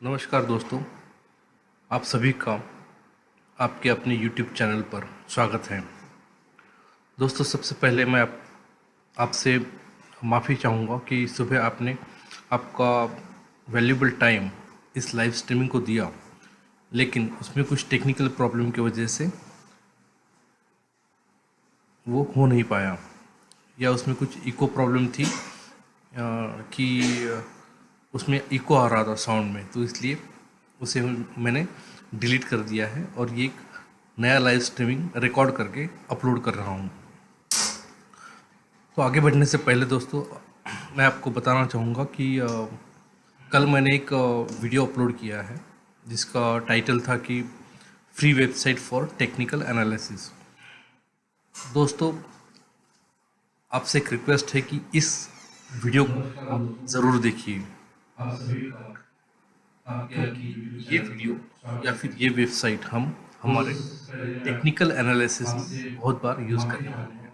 नमस्कार दोस्तों, आप सभी का आपके अपने YouTube चैनल पर स्वागत है। दोस्तों, सबसे पहले मैं आपसे माफ़ी चाहूँगा कि सुबह आपने आपका वैल्यूबल टाइम इस लाइव स्ट्रीमिंग को दिया, लेकिन उसमें कुछ टेक्निकल प्रॉब्लम की वजह से वो हो नहीं पाया, या उसमें कुछ इको प्रॉब्लम थी कि उसमें इको आ रहा था साउंड में, तो इसलिए उसे मैंने डिलीट कर दिया है और ये एक नया लाइव स्ट्रीमिंग रिकॉर्ड करके अपलोड कर रहा हूँ। तो आगे बढ़ने से पहले दोस्तों, मैं आपको बताना चाहूँगा कि कल मैंने एक वीडियो अपलोड किया है जिसका टाइटल था कि free website for technical analysis. दोस्तों, आपसे एक रिक्वेस्ट है कि इस वीडियो को आप ज़रूर देखिए, क्योंकि ये वीडियो या फिर ये वेबसाइट हम हमारे टेक्निकल एनालिसिस में बहुत बार यूज़ करने वाले हैं।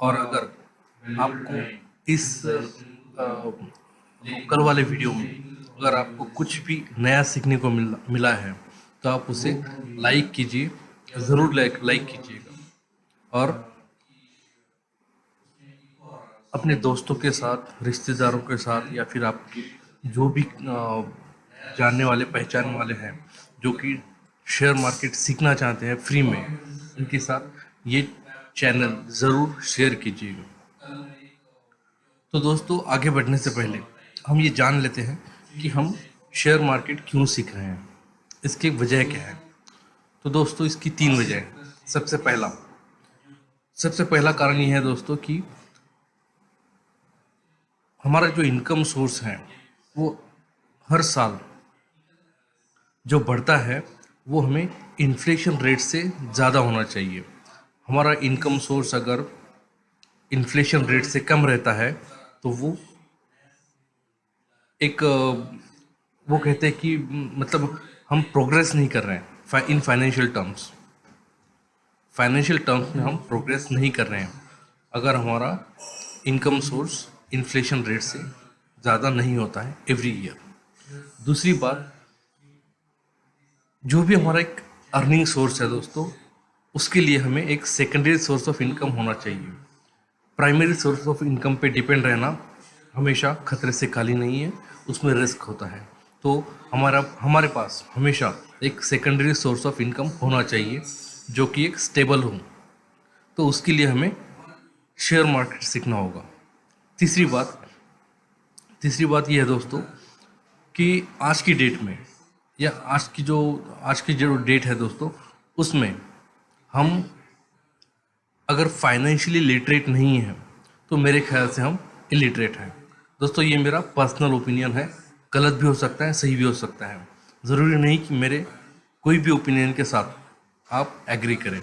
और अगर आपको इस कल वाले वीडियो में अगर आपको कुछ भी नया सीखने को मिला है, तो आप उसे लाइक कीजिए, ज़रूर लाइक कीजिएगा और अपने दोस्तों के साथ, रिश्तेदारों के साथ, या फिर आपके जो भी जानने वाले पहचानने वाले हैं जो कि शेयर मार्केट सीखना चाहते हैं फ्री में, उनके साथ ये चैनल ज़रूर शेयर कीजिएगा। तो दोस्तों, आगे बढ़ने से पहले हम ये जान लेते हैं कि हम शेयर मार्केट क्यों सीख रहे हैं, इसकी वजह क्या है। तो दोस्तों, इसकी 3 वजह हैं। सबसे पहला कारण ये है दोस्तों कि हमारा जो इनकम सोर्स है वो हर साल जो बढ़ता है वो हमें इन्फ्लेशन रेट से ज़्यादा होना चाहिए। हमारा इनकम सोर्स अगर इन्फ्लेशन रेट से कम रहता है तो वो एक वो कहते हैं कि मतलब हम प्रोग्रेस नहीं कर रहे हैं इन फाइनेंशियल टर्म्स में हम प्रोग्रेस नहीं कर रहे हैं अगर हमारा इनकम सोर्स इन्फ्लेशन रेट से ज़्यादा नहीं होता है एवरी ईयर। दूसरी बात, जो भी हमारा एक अर्निंग सोर्स है दोस्तों, उसके लिए हमें एक सेकेंडरी सोर्स ऑफ इनकम होना चाहिए। प्राइमरी सोर्स ऑफ इनकम पे डिपेंड रहना हमेशा खतरे से खाली नहीं है, उसमें रिस्क होता है। तो हमारे पास हमेशा एक सेकेंडरी सोर्स ऑफ इनकम होना चाहिए जो कि एक स्टेबल हो। तो उसके लिए हमें शेयर मार्केट सीखना होगा। तीसरी बात यह है दोस्तों कि आज की डेट में, या आज की जो डेट है दोस्तों, उसमें हम अगर फाइनेंशियली लिटरेट नहीं हैं तो मेरे ख्याल से हम इलिटरेट हैं। दोस्तों, ये मेरा पर्सनल ओपिनियन है, गलत भी हो सकता है, सही भी हो सकता है। ज़रूरी नहीं कि मेरे कोई भी ओपिनियन के साथ आप एग्री करें,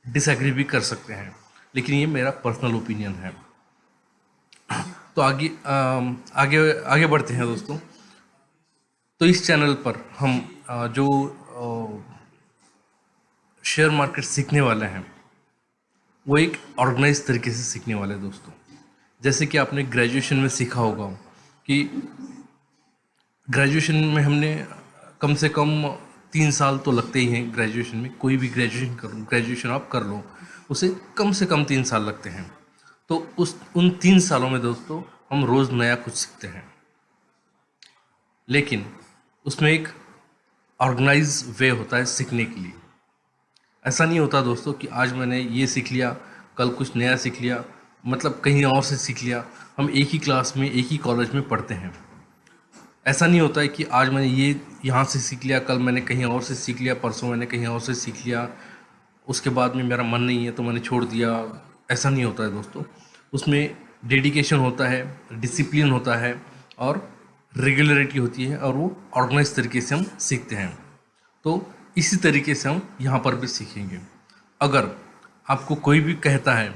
डिसएग्री भी कर सकते हैं, लेकिन ये मेरा पर्सनल ओपिनियन है। तो आगे बढ़ते हैं दोस्तों। तो इस चैनल पर हम जो शेयर मार्केट सीखने वाले हैं वो एक ऑर्गेनाइज तरीके से सीखने वाले हैं दोस्तों। जैसे कि आपने ग्रेजुएशन में सीखा होगा कि ग्रेजुएशन में हमने कम से कम 3 साल तो लगते ही हैं ग्रेजुएशन में। कोई भी ग्रेजुएशन आप कर लो, उसे कम से कम 3 साल लगते हैं। तो उन 3 सालों में दोस्तों हम रोज़ नया कुछ सीखते हैं, लेकिन उसमें एक ऑर्गेनाइज वे होता है सीखने के लिए। ऐसा नहीं होता दोस्तों कि आज मैंने ये सीख लिया, कल कुछ नया सीख लिया, मतलब कहीं और से सीख लिया। हम एक ही क्लास में, एक ही कॉलेज में पढ़ते हैं। ऐसा नहीं होता है कि आज मैंने ये यहाँ से सीख लिया, कल मैंने कहीं और से सीख लिया, परसों मैंने कहीं और से सीख लिया, उसके बाद में मेरा मन नहीं है तो मैंने छोड़ दिया। ऐसा नहीं होता है दोस्तों। उसमें डेडिकेशन होता है, डिसिप्लिन होता है और रेगुलरिटी होती है, और वो ऑर्गेनाइज तरीके से हम सीखते हैं। तो इसी तरीके से हम यहाँ पर भी सीखेंगे। अगर आपको कोई भी कहता है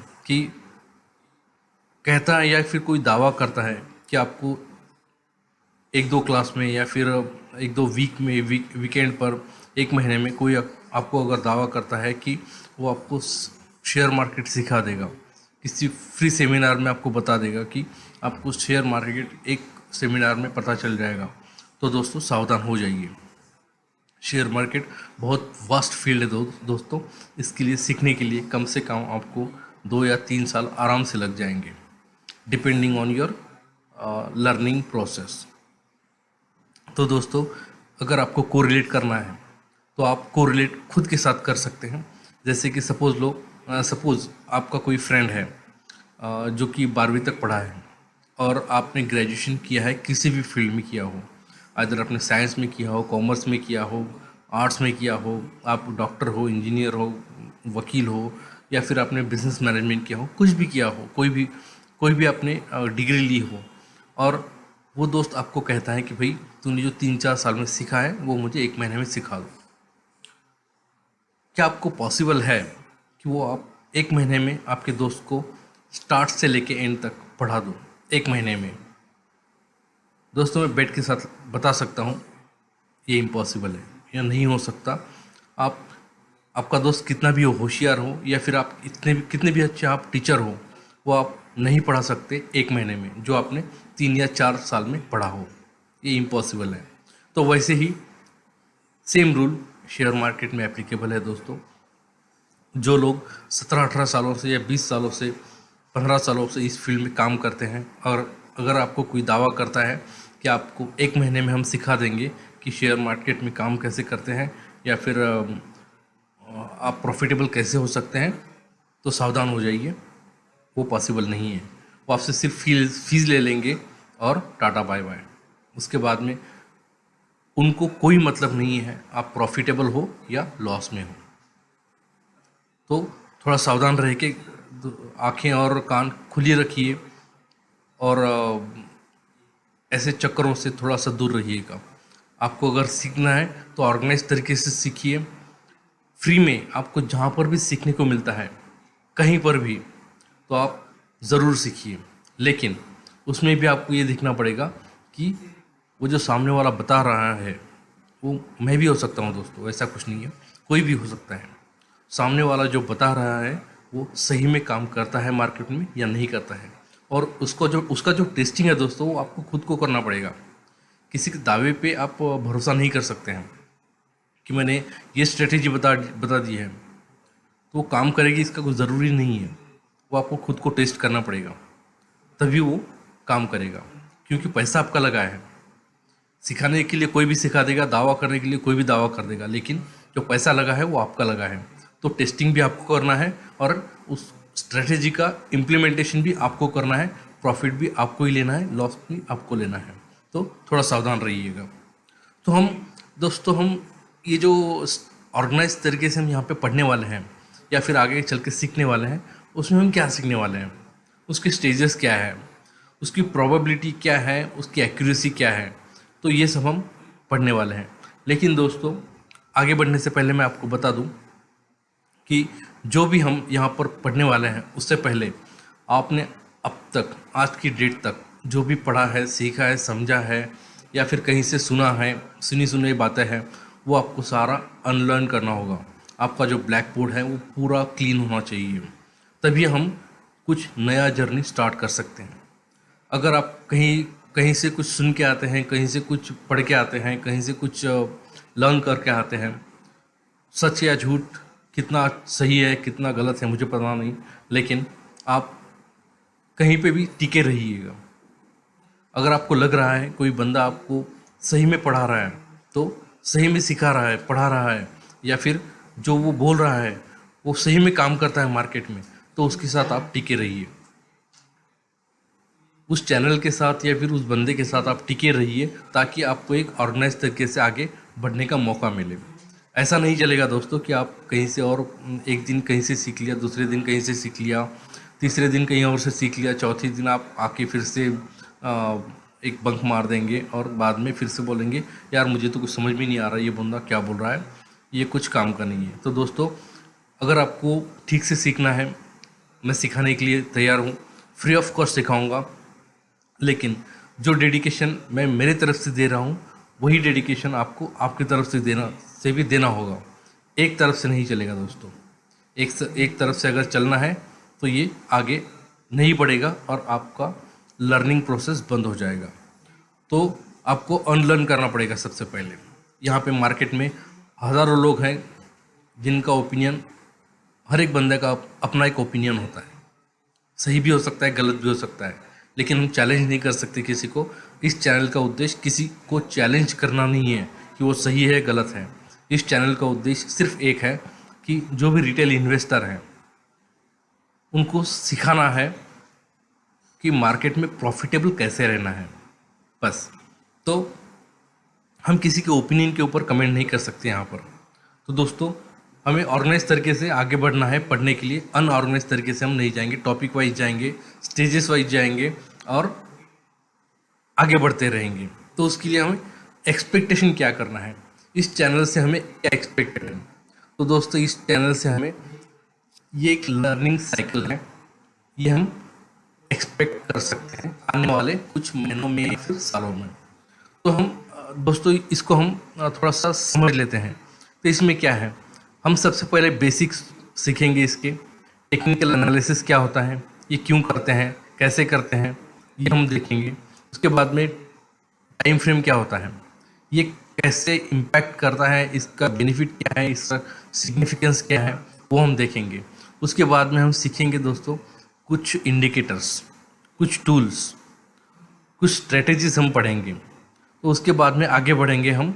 या फिर कोई दावा करता है कि आपको 1-2 क्लास में या फिर 1-2 वीक में, वीकेंड पर, 1 महीने में कोई आपको अगर दावा करता है कि वो आपको शेयर मार्केट सिखा देगा, किसी फ्री सेमिनार में आपको बता देगा कि आपको शेयर मार्केट एक सेमिनार में पता चल जाएगा। तो दोस्तों सावधान हो जाइए। शेयर मार्केट बहुत वास्ट फील्ड है दोस्तों। इसके लिए सीखने के लिए कम से कम आपको 2 या 3 साल आराम से लग जाएंगे, depending on your learning process. तो दोस्तों अगर आपको कोरिलेट करना है तो आप कोरिलेट खुद के साथ कर सकते हैं। जैसे कि सपोज़ आपका कोई फ्रेंड है जो कि 12वीं तक पढ़ा है और आपने ग्रेजुएशन किया है, किसी भी फील्ड में किया हो, अगर आपने साइंस में किया हो, कॉमर्स में किया हो, आर्ट्स में किया हो, आप डॉक्टर हो, इंजीनियर हो, वकील हो, या फिर आपने बिजनेस मैनेजमेंट किया हो, कुछ भी किया हो, कोई भी आपने डिग्री ली हो, और वो दोस्त आपको कहता है कि भाई तूने जो 3-4 साल में सीखा है वो मुझे 1 महीने में सिखा दो। क्या आपको पॉसिबल है कि वो आप 1 महीने में आपके दोस्त को स्टार्ट से लेके एंड तक पढ़ा दो 1 महीने में? दोस्तों मैं बेट के साथ बता सकता हूँ ये इम्पॉसिबल है, या नहीं हो सकता। आपका दोस्त कितना भी होशियार हो, या फिर आप कितने भी अच्छे आप टीचर हो, वो आप नहीं पढ़ा सकते 1 महीने में जो आपने 3 या 4 साल में पढ़ा हो। ये इम्पॉसिबल है। तो वैसे ही सेम रूल शेयर मार्केट में एप्लीकेबल है दोस्तों। जो लोग 17-18 सालों से या 20 सालों से 15 सालों से इस फील्ड में काम करते हैं, और अगर आपको कोई दावा करता है कि आपको 1 महीने में हम सिखा देंगे कि शेयर मार्केट में काम कैसे करते हैं, या फिर आप प्रॉफिटेबल कैसे हो सकते हैं, तो सावधान हो जाइए, वो पॉसिबल नहीं है। वो आपसे सिर्फ फीस ले लेंगे और टाटा बाय बाय। उसके बाद में उनको कोई मतलब नहीं है आप प्रॉफिटेबल हो या लॉस में हो। तो थोड़ा सावधान रह के आँखें और कान खुली रखिए, और ऐसे चक्करों से थोड़ा सा दूर रहिएगा। आपको अगर सीखना है तो ऑर्गेनाइज तरीके से सीखिए, फ्री में आपको जहाँ पर भी सीखने को मिलता है, कहीं पर भी, तो आप ज़रूर सीखिए। लेकिन उसमें भी आपको ये देखना पड़ेगा कि वो जो सामने वाला बता रहा है, वो मैं भी हो सकता हूँ दोस्तों, ऐसा कुछ नहीं है, कोई भी हो सकता है। सामने वाला जो बता रहा है वो सही में काम करता है मार्केट में या नहीं करता है, और उसका जो टेस्टिंग है दोस्तों, वो आपको खुद को करना पड़ेगा। किसी के दावे पे आप भरोसा नहीं कर सकते हैं कि मैंने ये स्ट्रेटेजी बता दी है तो वो काम करेगी, इसका कुछ ज़रूरी नहीं है। वो आपको खुद को टेस्ट करना पड़ेगा, तभी वो काम करेगा, क्योंकि पैसा आपका लगा है। सिखाने के लिए कोई भी सिखा देगा, दावा करने के लिए कोई भी दावा कर देगा, लेकिन जो पैसा लगा है वो आपका लगा है। तो टेस्टिंग भी आपको करना है, और उस स्ट्रेटेजी का इम्प्लीमेंटेशन भी आपको करना है, प्रॉफिट भी आपको ही लेना है, लॉस भी आपको लेना है। तो थोड़ा सावधान रहिएगा। तो दोस्तों हम ये जो ऑर्गेनाइज तरीके से हम यहाँ पे पढ़ने वाले हैं या फिर आगे चल के सीखने वाले हैं, उसमें हम क्या सीखने वाले हैं, उसके स्टेजेस क्या है, उसकी प्रोबेबिलिटी क्या है, उसकी एक्यूरेसी क्या है, तो ये सब हम पढ़ने वाले हैं। लेकिन दोस्तों आगे बढ़ने से पहले मैं आपको बता दूं कि जो भी हम यहाँ पर पढ़ने वाले हैं, उससे पहले आपने अब तक आज की डेट तक जो भी पढ़ा है, सीखा है, समझा है, या फिर कहीं से सुना है, सुनी बातें हैं, वो आपको सारा अनलर्न करना होगा। आपका जो ब्लैक बोर्ड है वो पूरा क्लीन होना चाहिए, तभी हम कुछ नया जर्नी स्टार्ट कर सकते हैं। अगर आप कहीं से कुछ सुन के आते हैं, कहीं से कुछ पढ़ के आते हैं, कहीं से कुछ लर्न करके आते हैं, सच या झूठ, कितना सही है कितना गलत है मुझे पता नहीं, लेकिन आप कहीं पे भी टिके रहिएगा। अगर आपको लग रहा है कोई बंदा आपको सही में पढ़ा रहा है, तो सही में सिखा रहा है, पढ़ा रहा है, या फिर जो वो बोल रहा है वो सही में काम करता है मार्केट में, तो उसके साथ आप टिके रहिए। उस चैनल के साथ या फिर उस बंदे के साथ आप टिके रहिए, ताकि आपको एक ऑर्गेनाइज तरीके से आगे बढ़ने का मौका मिले। ऐसा नहीं चलेगा दोस्तों कि आप कहीं से और एक दिन कहीं से सीख लिया, दूसरे दिन कहीं से सीख लिया, तीसरे दिन कहीं और से सीख लिया, चौथे दिन आप आके फिर से एक बंक मार देंगे और बाद में फिर से बोलेंगे यार मुझे तो कुछ समझ में नहीं आ रहा, ये बंदा क्या बोल रहा है, ये कुछ काम का नहीं है। तो दोस्तों अगर आपको ठीक से सीखना है, मैं सिखाने के लिए तैयार हूँ, फ्री ऑफ कॉस्ट सिखाऊँगा, लेकिन जो डेडिकेशन मैं मेरे तरफ से दे रहा हूँ वही डेडिकेशन आपको आपकी तरफ से भी देना होगा। एक तरफ से नहीं चलेगा दोस्तों। एक तरफ से अगर चलना है तो ये आगे नहीं बढ़ेगा और आपका लर्निंग प्रोसेस बंद हो जाएगा। तो आपको अनलर्न करना पड़ेगा सबसे पहले। यहाँ पे मार्केट में हज़ारों लोग हैं जिनका ओपिनियन, हर एक बंदे का अपना एक ओपिनियन होता है, सही भी हो सकता है, गलत भी हो सकता है, लेकिन हम चैलेंज नहीं कर सकते किसी को। इस चैनल का उद्देश्य किसी को चैलेंज करना नहीं है कि वो सही है गलत है। इस चैनल का उद्देश्य सिर्फ एक है कि जो भी रिटेल इन्वेस्टर हैं उनको सिखाना है कि मार्केट में प्रॉफिटेबल कैसे रहना है, बस। तो हम किसी के ओपिनियन के ऊपर कमेंट नहीं कर सकते यहाँ पर। तो दोस्तों, हमें ऑर्गेनाइज तरीके से आगे बढ़ना है पढ़ने के लिए। अनऑर्गेनाइज तरीके से हम नहीं जाएंगे, टॉपिक वाइज जाएंगे, स्टेजेस वाइज जाएंगे और आगे बढ़ते रहेंगे। तो उसके लिए हमें एक्सपेक्टेशन क्या करना है, इस चैनल से हमें क्या एक्सपेक्टेड है। तो दोस्तों, इस चैनल से हमें ये एक लर्निंग साइकिल है, ये हम एक्सपेक्ट कर सकते हैं आने वाले कुछ महीनों में या फिर सालों में। तो हम दोस्तों इसको हम थोड़ा सा समझ लेते हैं। तो इसमें क्या है, हम सबसे पहले बेसिक्स सीखेंगे इसके। टेक्निकल एनालिसिस क्या होता है, ये क्यों करते हैं, कैसे करते हैं, ये हम देखेंगे। उसके बाद में टाइम फ्रेम क्या होता है, ये कैसे इम्पैक्ट करता है, इसका बेनिफिट क्या है, इसका सिग्निफिकेंस क्या है, वो हम देखेंगे। उसके बाद में हम सीखेंगे दोस्तों कुछ इंडिकेटर्स, कुछ टूल्स, कुछ स्ट्रेटेजीज हम पढ़ेंगे। तो उसके बाद में आगे बढ़ेंगे हम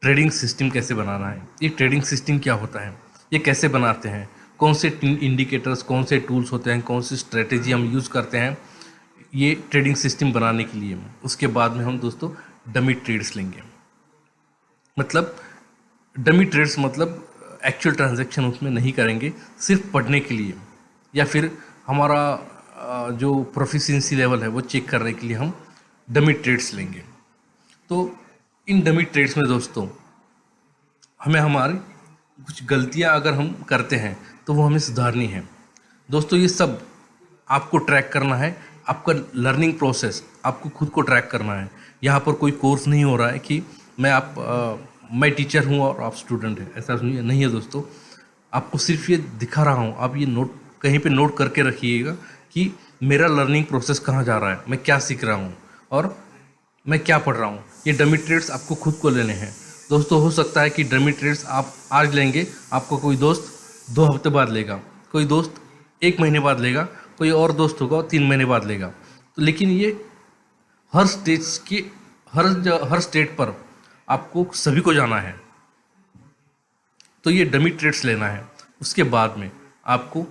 ट्रेडिंग सिस्टम कैसे बनाना है, ये ट्रेडिंग सिस्टम क्या होता है, ये कैसे बनाते हैं, कौन से इंडिकेटर्स, कौन से टूल्स होते हैं, कौन सी स्ट्रेटेजी हम यूज़ करते हैं ये ट्रेडिंग सिस्टम बनाने के लिए। उसके बाद में हम दोस्तों डमी ट्रेड्स लेंगे। मतलब डमी ट्रेड्स मतलब एक्चुअल ट्रांजैक्शन उसमें नहीं करेंगे, सिर्फ पढ़ने के लिए या फिर हमारा जो प्रोफिशिएंसी लेवल है वो चेक करने के लिए हम डमी ट्रेड्स लेंगे। तो इन डमी ट्रेड्स में दोस्तों हमें हमारी कुछ गलतियां अगर हम करते हैं तो वो हमें सुधारनी है। दोस्तों, ये सब आपको ट्रैक करना है, आपका लर्निंग प्रोसेस आपको खुद को ट्रैक करना है। यहाँ पर कोई कोर्स नहीं हो रहा है कि मैं टीचर हूँ और आप स्टूडेंट हैं, ऐसा नहीं है दोस्तों। आपको सिर्फ ये दिखा रहा हूँ, आप ये नोट कहीं पे नोट करके रखिएगा कि मेरा लर्निंग प्रोसेस कहाँ जा रहा है, मैं क्या सीख रहा हूँ और मैं क्या पढ़ रहा हूँ। ये डमी ट्रेड्स आपको खुद को लेने हैं दोस्तों। हो सकता है कि डमी ट्रेड्स आप आज लेंगे, आपको कोई दोस्त 2 हफ्ते बाद लेगा, कोई दोस्त 1 महीने बाद लेगा, कोई और दोस्त होगा 3 महीने बाद लेगा। तो लेकिन ये हर स्टेट पर आपको सभी को जाना है। तो ये डमी ट्रेड्स लेना है। उसके बाद में आपको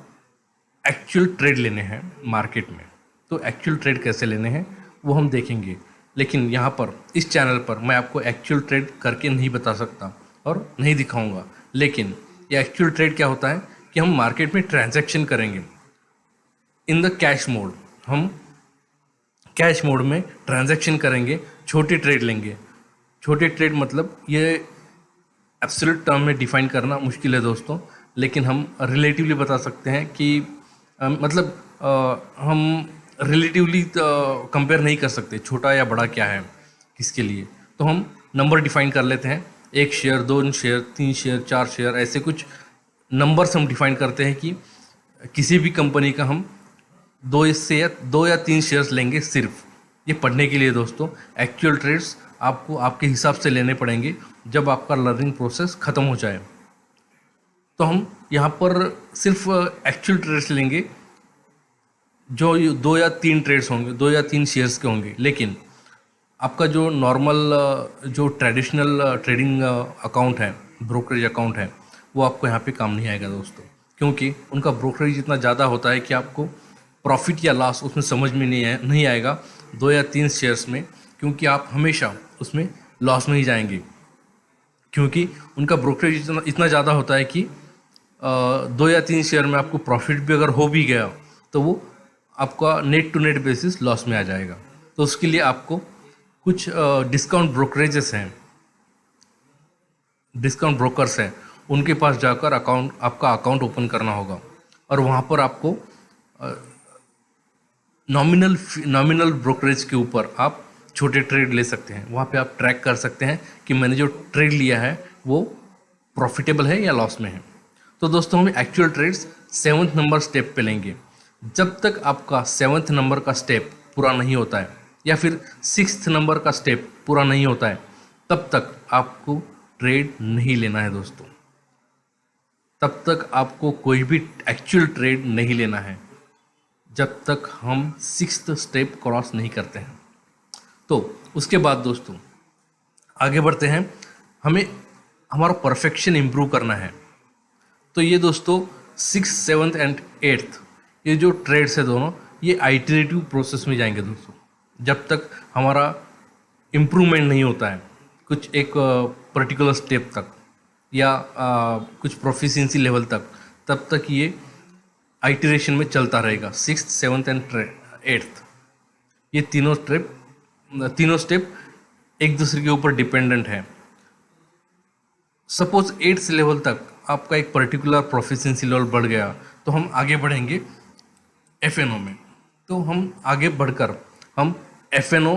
एक्चुअल ट्रेड लेने हैं मार्केट में। तो एक्चुअल ट्रेड कैसे लेने हैं वो हम देखेंगे, लेकिन यहाँ पर इस चैनल पर मैं आपको एक्चुअल ट्रेड करके नहीं बता सकता और नहीं दिखाऊंगा। लेकिन ये एक्चुअल ट्रेड क्या होता है कि हम मार्केट में ट्रांजैक्शन करेंगे इन द कैश मोड। हम कैश मोड में ट्रांजैक्शन करेंगे, छोटे ट्रेड लेंगे। छोटे ट्रेड मतलब ये एब्सोल्यूट टर्म में डिफाइन करना मुश्किल है दोस्तों, लेकिन हम रिलेटिवली बता सकते हैं कि हम रिलेटिवली कंपेयर नहीं कर सकते छोटा या बड़ा क्या है किसके लिए। तो हम नंबर डिफाइन कर लेते हैं, 1 शेयर, 2 शेयर, 3 शेयर, 4 शेयर, ऐसे कुछ नंबर्स हम डिफाइन करते हैं कि किसी भी कंपनी का हम 2 या 3 शेयर्स लेंगे सिर्फ। ये पढ़ने के लिए दोस्तों। एक्चुअल ट्रेड्स आपको आपके हिसाब से लेने पड़ेंगे जब आपका लर्निंग प्रोसेस ख़त्म हो जाए। तो हम यहाँ पर सिर्फ एक्चुअल ट्रेड्स लेंगे जो 2 या 3 ट्रेड्स होंगे, 2 या 3 शेयर्स के होंगे। लेकिन आपका जो नॉर्मल जो ट्रेडिशनल ट्रेडिंग अकाउंट है, ब्रोकरेज अकाउंट है, वो आपको यहाँ पे काम नहीं आएगा दोस्तों, क्योंकि उनका ब्रोकरेज इतना ज़्यादा होता है कि आपको प्रॉफिट या लॉस उसमें समझ में नहीं आएगा 2 या 3 शेयर्स में, क्योंकि आप हमेशा उसमें लॉस में ही जाएंगे, क्योंकि उनका ब्रोकरेज इतना ज़्यादा होता है कि 2 या 3 शेयर में आपको प्रॉफिट भी अगर हो भी गया तो वो आपका net to net basis loss में आ जाएगा। तो उसके लिए आपको कुछ डिस्काउंट ब्रोकरेजेस हैं, डिस्काउंट ब्रोकर्स हैं, उनके पास जाकर आपका अकाउंट ओपन करना होगा और वहाँ पर आपको नॉमिनल ब्रोकरेज के ऊपर आप छोटे ट्रेड ले सकते हैं। वहाँ पे आप ट्रैक कर सकते हैं कि मैंने जो ट्रेड लिया है वो प्रॉफिटेबल है या लॉस में है। तो दोस्तों, हम actual trades 7th number step पे लेंगे। जब तक आपका 7th नंबर का स्टेप पूरा नहीं होता है या फिर 6th नंबर का स्टेप पूरा नहीं होता है, तब तक आपको ट्रेड नहीं लेना है दोस्तों। तब तक आपको कोई भी एक्चुअल ट्रेड नहीं लेना है जब तक हम 6th स्टेप क्रॉस नहीं करते हैं। तो उसके बाद दोस्तों आगे बढ़ते हैं, हमें हमारा परफेक्शन इम्प्रूव करना है। तो ये दोस्तों 6th 7th एंड 8th ये जो ट्रेड्स है दोनों, ये आइटरेटिव प्रोसेस में जाएंगे दोस्तों। जब तक हमारा इम्प्रूवमेंट नहीं होता है कुछ एक पर्टिकुलर स्टेप तक या कुछ प्रोफिशिएंसी लेवल तक, तब तक ये आइटरेशन में चलता रहेगा। 6th 7th एंड 8th ये तीनों स्टेप एक दूसरे के ऊपर डिपेंडेंट है। सपोज 8th लेवल तक आपका एक पर्टिकुलर प्रोफिशिएंसी लेवल बढ़ गया, तो हम आगे बढ़ेंगे FNO में। तो हम आगे बढ़कर हम FNO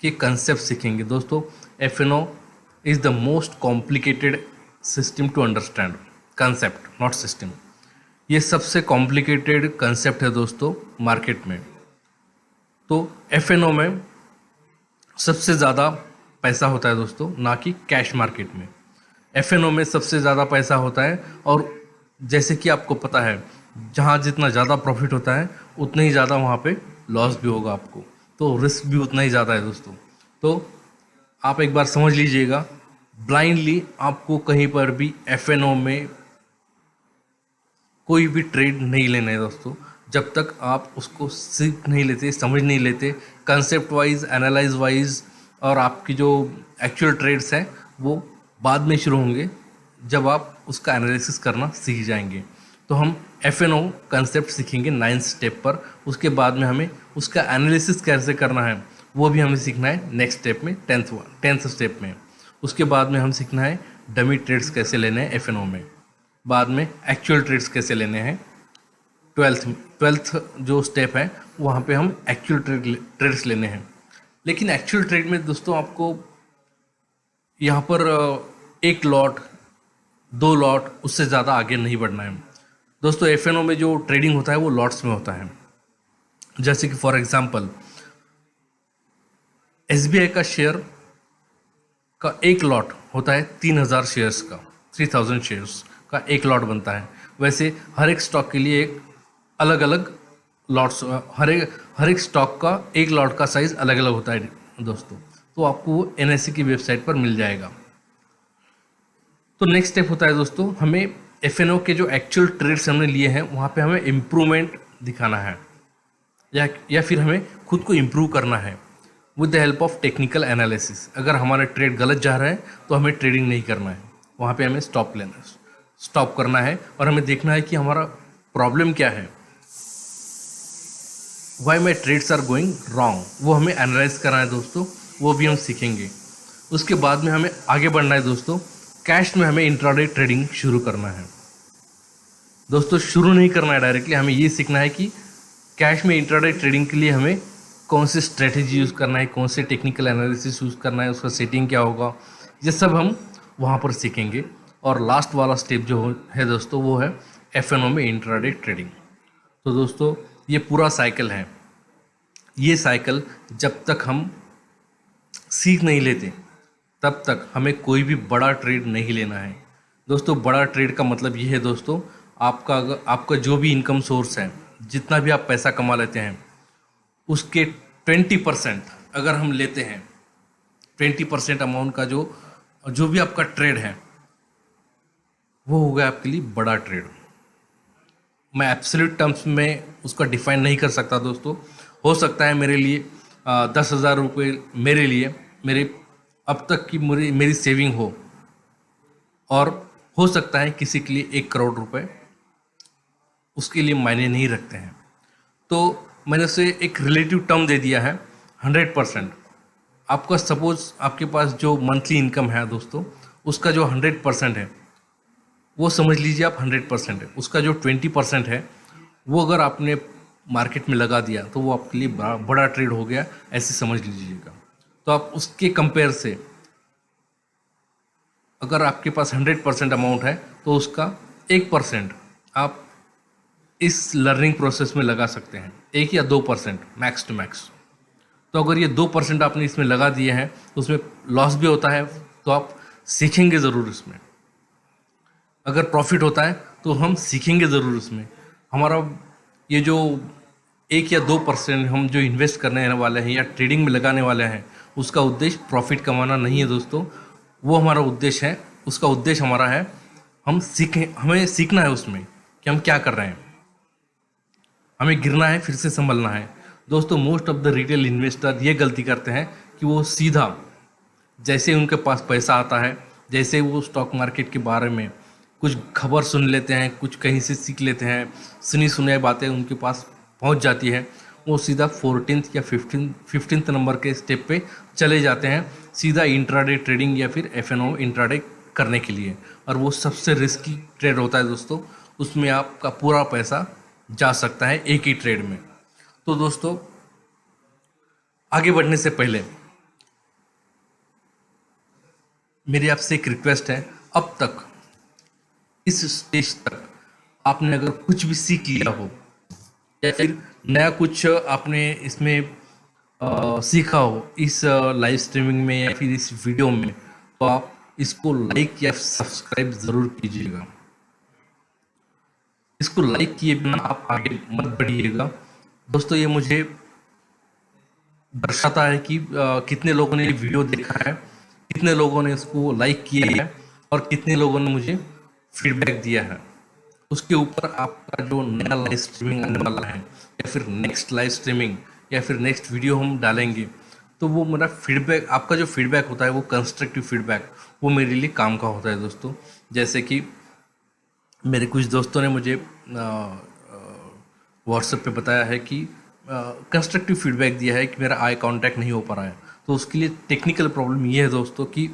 के कंसेप्ट सीखेंगे दोस्तों। FNO is the most complicated system to understand, concept not system. ये सबसे कॉम्प्लिकेटेड कंसेप्ट है दोस्तों मार्केट में। तो FNO में सबसे ज़्यादा पैसा होता है दोस्तों, ना कि कैश मार्केट में। FNO में सबसे ज़्यादा पैसा होता है, और जैसे कि आपको पता है जहाँ जितना ज़्यादा प्रॉफिट होता है उतना ही ज़्यादा वहाँ पे लॉस भी होगा आपको, तो रिस्क भी उतना ही ज़्यादा है दोस्तों। तो आप एक बार समझ लीजिएगा, ब्लाइंडली आपको कहीं पर भी FNO में कोई भी ट्रेड नहीं लेना है दोस्तों, जब तक आप उसको सीख नहीं लेते, समझ नहीं लेते, कंसेप्ट वाइज, एनालाइज वाइज। और आपकी जो एक्चुअल ट्रेड्स हैं वो बाद में शुरू होंगे जब आप उसका एनालिसिस करना सीख जाएंगे। तो हम FNO कंसेप्ट सीखेंगे 9th स्टेप पर। उसके बाद में हमें उसका एनालिसिस कैसे करना है वो भी हमें सीखना है नेक्स्ट स्टेप में, 10th स्टेप में। उसके बाद में हम सीखना है डमी ट्रेड्स कैसे लेने हैं FNO में। बाद में एक्चुअल ट्रेड्स कैसे लेने हैं 12th जो स्टेप है वहाँ पे हम एक्चुअल ट्रेड्स लेने हैं। लेकिन एक्चुअल ट्रेड में दोस्तों आपको यहाँ पर 1 लॉट 2 लॉट उससे ज़्यादा आगे नहीं बढ़ना है दोस्तों। FNO में जो ट्रेडिंग होता है वो लॉट्स में होता है। जैसे कि फॉर एग्जांपल SBI का शेयर का 1 लॉट होता है 3000 शेयर्स का, 3000 शेयर्स का 1 लॉट बनता है। वैसे हर एक स्टॉक के लिए एक अलग अलग लॉट्स, हर एक स्टॉक का 1 लॉट का साइज़ अलग अलग होता है दोस्तों। तो आपको वो NSE की वेबसाइट पर मिल जाएगा। तो नेक्स्ट स्टेप होता है दोस्तों, हमें FNO के जो एक्चुअल ट्रेड्स हमने लिए हैं वहाँ पे हमें इम्प्रूवमेंट दिखाना है, या फिर हमें खुद को इम्प्रूव करना है with the help of technical analysis. अगर हमारा ट्रेड गलत जा रहा है तो हमें ट्रेडिंग नहीं करना है, वहाँ पे हमें स्टॉप करना है, और हमें देखना है कि हमारा प्रॉब्लम क्या है, why my trades are going wrong, वो हमें एनालाइज करना है दोस्तों। वो भी हम सीखेंगे। उसके बाद में हमें आगे बढ़ना है दोस्तों, कैश में हमें इंट्राडे ट्रेडिंग शुरू करना है दोस्तों। शुरू नहीं करना है डायरेक्टली, हमें ये सीखना है कि कैश में इंट्राडे ट्रेडिंग के लिए हमें कौन सी स्ट्रेटेजी यूज़ करना है, कौन से टेक्निकल एनालिसिस यूज़ करना है, उसका सेटिंग क्या होगा, ये सब हम वहाँ पर सीखेंगे। और लास्ट वाला स्टेप जो है दोस्तों वो है FNO में इंट्राडे ट्रेडिंग। तो दोस्तों ये पूरा साइकिल है। ये साइकिल जब तक हम सीख नहीं लेते तब तक हमें कोई भी बड़ा ट्रेड नहीं लेना है दोस्तों। बड़ा ट्रेड का मतलब ये है दोस्तों, आपका जो भी इनकम सोर्स है, जितना भी आप पैसा कमा लेते हैं उसके 20% अगर हम लेते हैं, 20% अमाउंट का जो भी आपका ट्रेड है वो होगा आपके लिए बड़ा ट्रेड। मैं एब्सोल्यूट टर्म्स में उसका डिफाइन नहीं कर सकता दोस्तों। हो सकता है मेरे लिए 10,000 रुपये मेरे लिए मेरे अब तक की मेरी सेविंग हो, और हो सकता है किसी के लिए 1 करोड़ रुपए उसके लिए मायने नहीं रखते हैं। तो मैंने उसे एक रिलेटिव टर्म दे दिया है 100%। आपका सपोज आपके पास जो मंथली इनकम है दोस्तों, उसका जो 100% है वो समझ लीजिए आप 100% है। उसका जो 20% है वो अगर आपने मार्केट में लगा दिया तो वो आपके लिए बड़ा ट्रेड हो गया, ऐसे समझ लीजिएगा। तो आप उसके कंपेयर से अगर आपके पास 100% अमाउंट है तो उसका 1% आप इस लर्निंग प्रोसेस में लगा सकते हैं, 1 या 2% मैक्स टू मैक्स। तो अगर ये 2% आपने इसमें लगा दिए हैं तो उसमें लॉस भी होता है, तो आप सीखेंगे ज़रूर इसमें। अगर प्रॉफिट होता है तो हम सीखेंगे ज़रूर इसमें। हमारा ये जो 1 या 2% हम जो इन्वेस्ट करने वाले हैं या ट्रेडिंग में लगाने वाले हैं, उसका उद्देश्य प्रॉफिट कमाना नहीं है दोस्तों। वो हमारा उद्देश्य है, उसका उद्देश्य हमारा है हमें सीखना है उसमें कि हम क्या कर रहे हैं। हमें गिरना है, फिर से संभलना है। दोस्तों, most of the retail investor ये गलती करते हैं कि वो सीधा जैसे उनके पास पैसा आता है, जैसे वो स्टॉक मार्केट के बारे में कुछ खबर सुन लेते हैं, कुछ कहीं से सीख लेते हैं, सुनी सुनाई बातें उनके पास पहुंच जाती है, वो सीधा 14th या 15th नंबर के स्टेप पे चले जाते हैं, सीधा इंट्राडे ट्रेडिंग या फिर एफएनओ इंट्राडे करने के लिए। और वो सबसे रिस्की ट्रेड होता है दोस्तों, उसमें आपका पूरा पैसा जा सकता है एक ही ट्रेड में। तो दोस्तों, आगे बढ़ने से पहले मेरी आपसे एक रिक्वेस्ट है, अब तक इस स्टेज तक आपने अगर कुछ भी सीख लिया हो या फिर नया कुछ आपने इसमें सीखा हो इस लाइव स्ट्रीमिंग में या फिर इस वीडियो में, तो आप इसको लाइक या सब्सक्राइब ज़रूर कीजिएगा। इसको लाइक किए बिना आप आगे मत बढ़िएगा दोस्तों। ये मुझे दर्शाता है कि कितने लोगों ने ये वीडियो देखा है, कितने लोगों ने इसको लाइक किया है और कितने लोगों ने मुझे फीडबैक दिया है। उसके ऊपर आपका जो नया लाइव स्ट्रीमिंग आने वाला है या फिर नेक्स्ट लाइव स्ट्रीमिंग या फिर नेक्स्ट वीडियो हम डालेंगे, तो वो मेरा फीडबैक, आपका जो फीडबैक होता है वो कंस्ट्रक्टिव फीडबैक, वो मेरे लिए काम का होता है दोस्तों। जैसे कि मेरे कुछ दोस्तों ने मुझे व्हाट्सएप पे बताया है कि कंस्ट्रक्टिव फीडबैक दिया है कि मेरा आई कांटेक्ट नहीं हो पा रहा है। तो उसके लिए टेक्निकल प्रॉब्लम ये है दोस्तों कि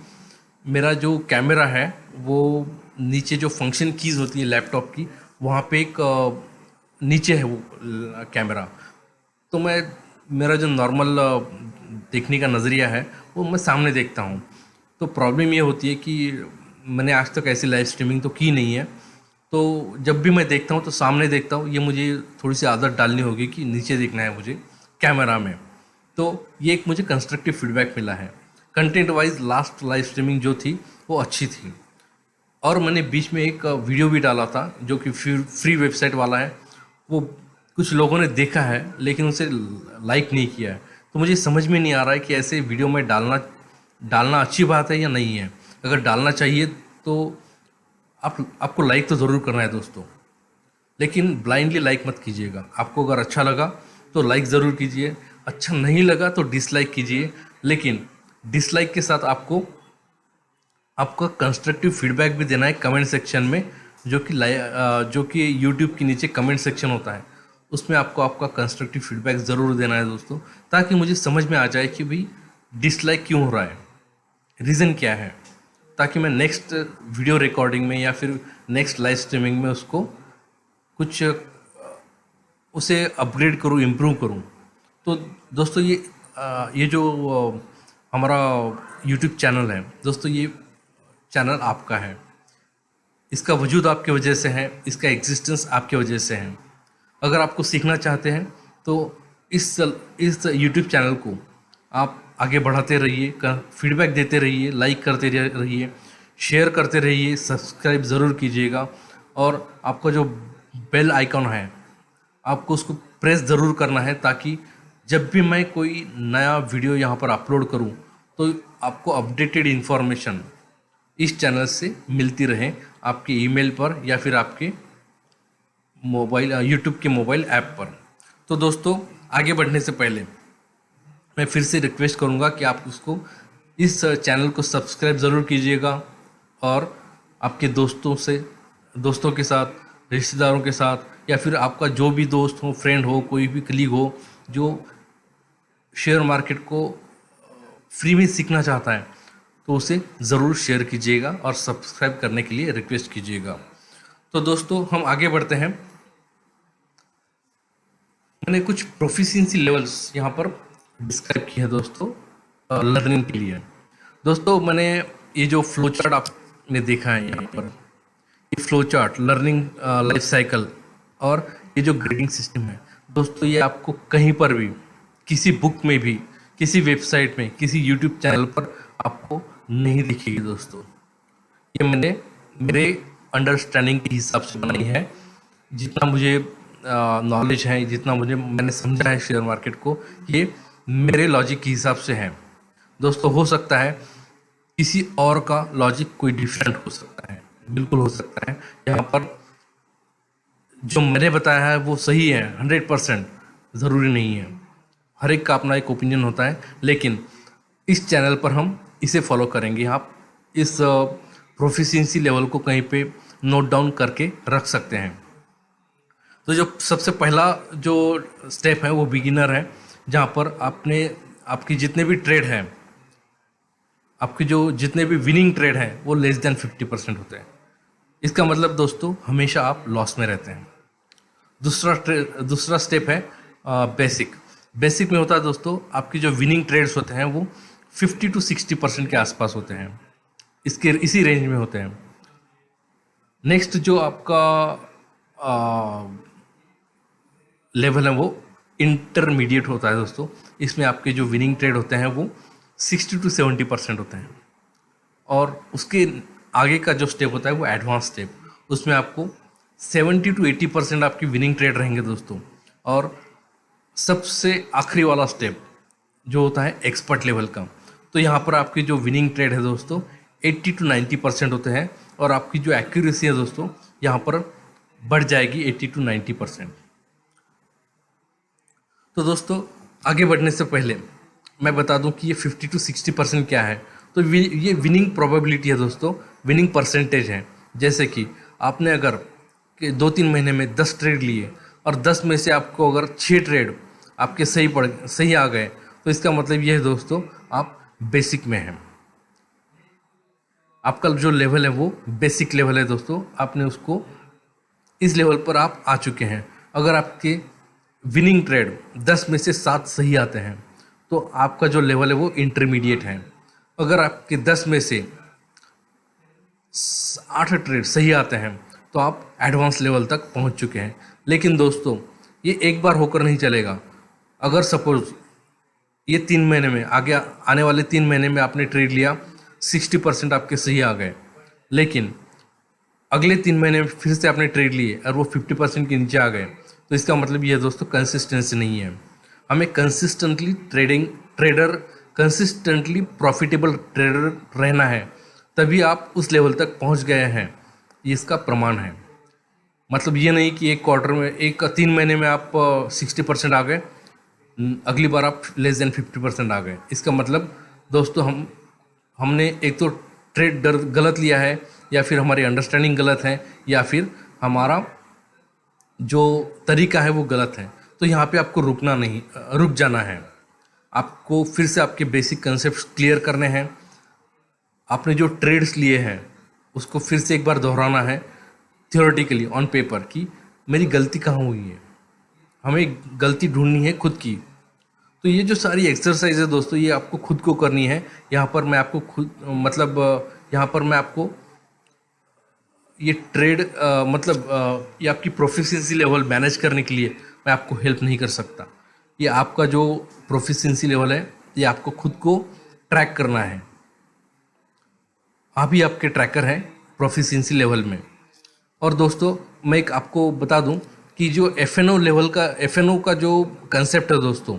मेरा जो कैमरा है वो नीचे जो फंक्शन कीज़ होती है लैपटॉप की, वहाँ पे एक नीचे है वो कैमरा। तो मेरा जो नॉर्मल देखने का नज़रिया है वो मैं सामने देखता हूँ। तो प्रॉब्लम ये होती है कि मैंने आज तक ऐसी लाइव स्ट्रीमिंग तो की नहीं है, तो जब भी मैं देखता हूँ तो सामने देखता हूँ। ये मुझे थोड़ी सी आदत डालनी होगी कि नीचे देखना है मुझे कैमरा में। तो ये एक मुझे कंस्ट्रक्टिव फीडबैक मिला है। Content wise last live streaming जो थी वो अच्छी थी, और मैंने बीच में एक वीडियो भी डाला था जो कि फ्री वेबसाइट वाला है। वो कुछ लोगों ने देखा है लेकिन उसे लाइक नहीं किया है। तो मुझे समझ में नहीं आ रहा है कि ऐसे वीडियो में डालना अच्छी बात है या नहीं है। अगर डालना चाहिए तो आपको लाइक तो ज़रूर करना है दोस्तों, लेकिन ब्लाइंडली लाइक मत कीजिएगा। आपको अगर अच्छा लगा तो लाइक ज़रूर कीजिए, अच्छा नहीं लगा तो डिसलाइक कीजिए। लेकिन डिसलाइक के साथ आपका कंस्ट्रक्टिव फीडबैक भी देना है कमेंट सेक्शन में, जो कि यूट्यूब के नीचे कमेंट सेक्शन होता है, उसमें आपको आपका कंस्ट्रक्टिव फीडबैक ज़रूर देना है दोस्तों, ताकि मुझे समझ में आ जाए कि भाई डिसलाइक क्यों हो रहा है, रीज़न क्या है, ताकि मैं नेक्स्ट वीडियो रिकॉर्डिंग में या फिर नेक्स्ट लाइव स्ट्रीमिंग में कुछ उसे अपग्रेड करूँ, इम्प्रूव करूँ। तो दोस्तों, ये जो हमारा यूट्यूब चैनल है दोस्तों, ये चैनल आपका है, इसका वजूद आपकी वजह से है, इसका एग्जिस्टेंस आपकी वजह से है। अगर आपको सीखना चाहते हैं तो इस यूट्यूब चैनल को आप आगे बढ़ाते रहिए, फीडबैक देते रहिए, लाइक करते रहिए, शेयर करते रहिए, सब्सक्राइब ज़रूर कीजिएगा। और आपका जो बेल आइकॉन है आपको उसको प्रेस ज़रूर करना है, ताकि जब भी मैं कोई नया वीडियो यहाँ पर अपलोड करूँ तो आपको अपडेटेड इन्फॉर्मेशन इस चैनल से मिलती रहे आपके ईमेल पर या फिर आपके मोबाइल यूट्यूब के मोबाइल ऐप पर। तो दोस्तों, आगे बढ़ने से पहले मैं फिर से रिक्वेस्ट करूँगा कि आप इस चैनल को सब्सक्राइब ज़रूर कीजिएगा, और आपके दोस्तों के साथ, रिश्तेदारों के साथ, या फिर आपका जो भी दोस्त हो, फ्रेंड हो, कोई भी कलीग हो जो शेयर मार्केट को फ्री में सीखना चाहता है, तो उसे ज़रूर शेयर कीजिएगा और सब्सक्राइब करने के लिए रिक्वेस्ट कीजिएगा। तो दोस्तों, हम आगे बढ़ते हैं। मैंने कुछ प्रोफिशिएंसी लेवल्स यहाँ पर डिस्क्राइब किए हैं दोस्तों लर्निंग के लिए। दोस्तों, मैंने ये जो फ्लो चार्ट आपने देखा है यहाँ पर, ये flow chart, learning life cycle और ये जो ग्रेडिंग सिस्टम है दोस्तों, ये आपको कहीं पर भी, किसी बुक में भी, किसी वेबसाइट में, किसी यूट्यूब चैनल पर आपको नहीं दिखेगी दोस्तों। ये मैंने मेरे अंडरस्टैंडिंग के हिसाब से बनाई है, जितना मुझे नॉलेज है, जितना मैंने समझा है शेयर मार्केट को, ये मेरे लॉजिक के हिसाब से है दोस्तों। हो सकता है किसी और का लॉजिक कोई डिफरेंट हो सकता है, बिल्कुल हो सकता है। यहाँ पर जो मैंने बताया है वो सही है 100%, ज़रूरी नहीं है। हर एक का अपना एक ओपिनियन होता है, लेकिन इस चैनल पर हम इसे फॉलो करेंगे। आप इस प्रोफिशिएंसी लेवल को कहीं पे नोट डाउन करके रख सकते हैं। तो जो सबसे पहला जो स्टेप है वो बिगिनर है, जहाँ पर आपकी जितने भी ट्रेड हैं, आपके जो जितने भी विनिंग ट्रेड हैं वो लेस देन 50% होते हैं। इसका मतलब दोस्तों हमेशा आप लॉस में रहते हैं। दूसरा स्टेप है बेसिक। बेसिक में होता है दोस्तों, आपकी जो विनिंग ट्रेड्स होते हैं वो 50 to 60% के आसपास होते हैं, इसी रेंज में होते हैं। नेक्स्ट जो आपका लेवल है वो इंटरमीडिएट होता है दोस्तों। इसमें आपके जो विनिंग ट्रेड होते हैं वो 60 to 70% होते हैं। और उसके आगे का जो स्टेप होता है वो एडवांस स्टेप, उसमें आपको 70 to 80% आपकी विनिंग ट्रेड रहेंगे दोस्तों। और सबसे आखिरी वाला स्टेप जो होता है एक्सपर्ट लेवल का, तो यहाँ पर आपकी जो विनिंग ट्रेड है दोस्तों 80 to 90% होते हैं, और आपकी जो एक्यूरेसी है दोस्तों यहाँ पर बढ़ जाएगी 80 to 90%। तो दोस्तों आगे बढ़ने से पहले मैं बता दूं कि ये 50 to 60% क्या है। तो ये विनिंग प्रोबेबिलिटी है दोस्तों, विनिंग परसेंटेज है। जैसे कि आपने अगर 2-3 महीने में 10 ट्रेड लिए और 10 में से आपको अगर 6 ट्रेड आपके सही आ गए, तो इसका मतलब ये है दोस्तों आप बेसिक में हैं। आपका जो लेवल है वो बेसिक लेवल है दोस्तों, आपने उसको इस लेवल पर आप आ चुके हैं। अगर आपके विनिंग ट्रेड 10 में से 7 सही आते हैं तो आपका जो लेवल है वो इंटरमीडिएट है। अगर आपके 10 में से 8 ट्रेड सही आते हैं तो आप एडवांस लेवल तक पहुंच चुके हैं। लेकिन दोस्तों ये एक बार होकर नहीं चलेगा। अगर सपोज ये 3 महीने में आने वाले 3 महीने में आपने ट्रेड लिया, 60% आपके सही आ गए, लेकिन अगले 3 महीने में फिर से आपने ट्रेड लिए और वो 50% के नीचे आ गए, तो इसका मतलब ये दोस्तों कंसिस्टेंसी नहीं है। हमें कंसिस्टेंटली प्रॉफिटेबल ट्रेडर रहना है, तभी आप उस लेवल तक पहुंच गए हैं, ये इसका प्रमाण है। मतलब ये नहीं कि एक क्वार्टर में 3 महीने में आप 60% आ गए, अगली बार आप लेस देन 50% आ गए। इसका मतलब दोस्तों हमने एक तो ट्रेड गलत लिया है, या फिर हमारी अंडरस्टैंडिंग गलत है, या फिर हमारा जो तरीका है वो गलत है। तो यहाँ पे आपको रुक जाना है। आपको फिर से आपके बेसिक कंसेप्ट क्लियर करने हैं। आपने जो ट्रेड्स लिए हैं उसको फिर से एक बार दोहराना है थियोरेटिकली ऑन पेपर कि मेरी गलती कहाँ हुई है। हमें गलती ढूंढनी है खुद की। तो ये जो सारी एक्सरसाइज है दोस्तों, ये आपको खुद को करनी है। यहाँ पर मैं आपको ये ट्रेड ये आपकी प्रोफिशिएंसी लेवल मैनेज करने के लिए मैं आपको हेल्प नहीं कर सकता। ये आपका जो प्रोफिशिएंसी लेवल है ये आपको खुद को ट्रैक करना है। आप ही आपके ट्रैकर हैं प्रोफिशिएंसी लेवल में। और दोस्तों मैं एक आपको बता दूं कि जो एफएनओ का जो कंसेप्ट है दोस्तों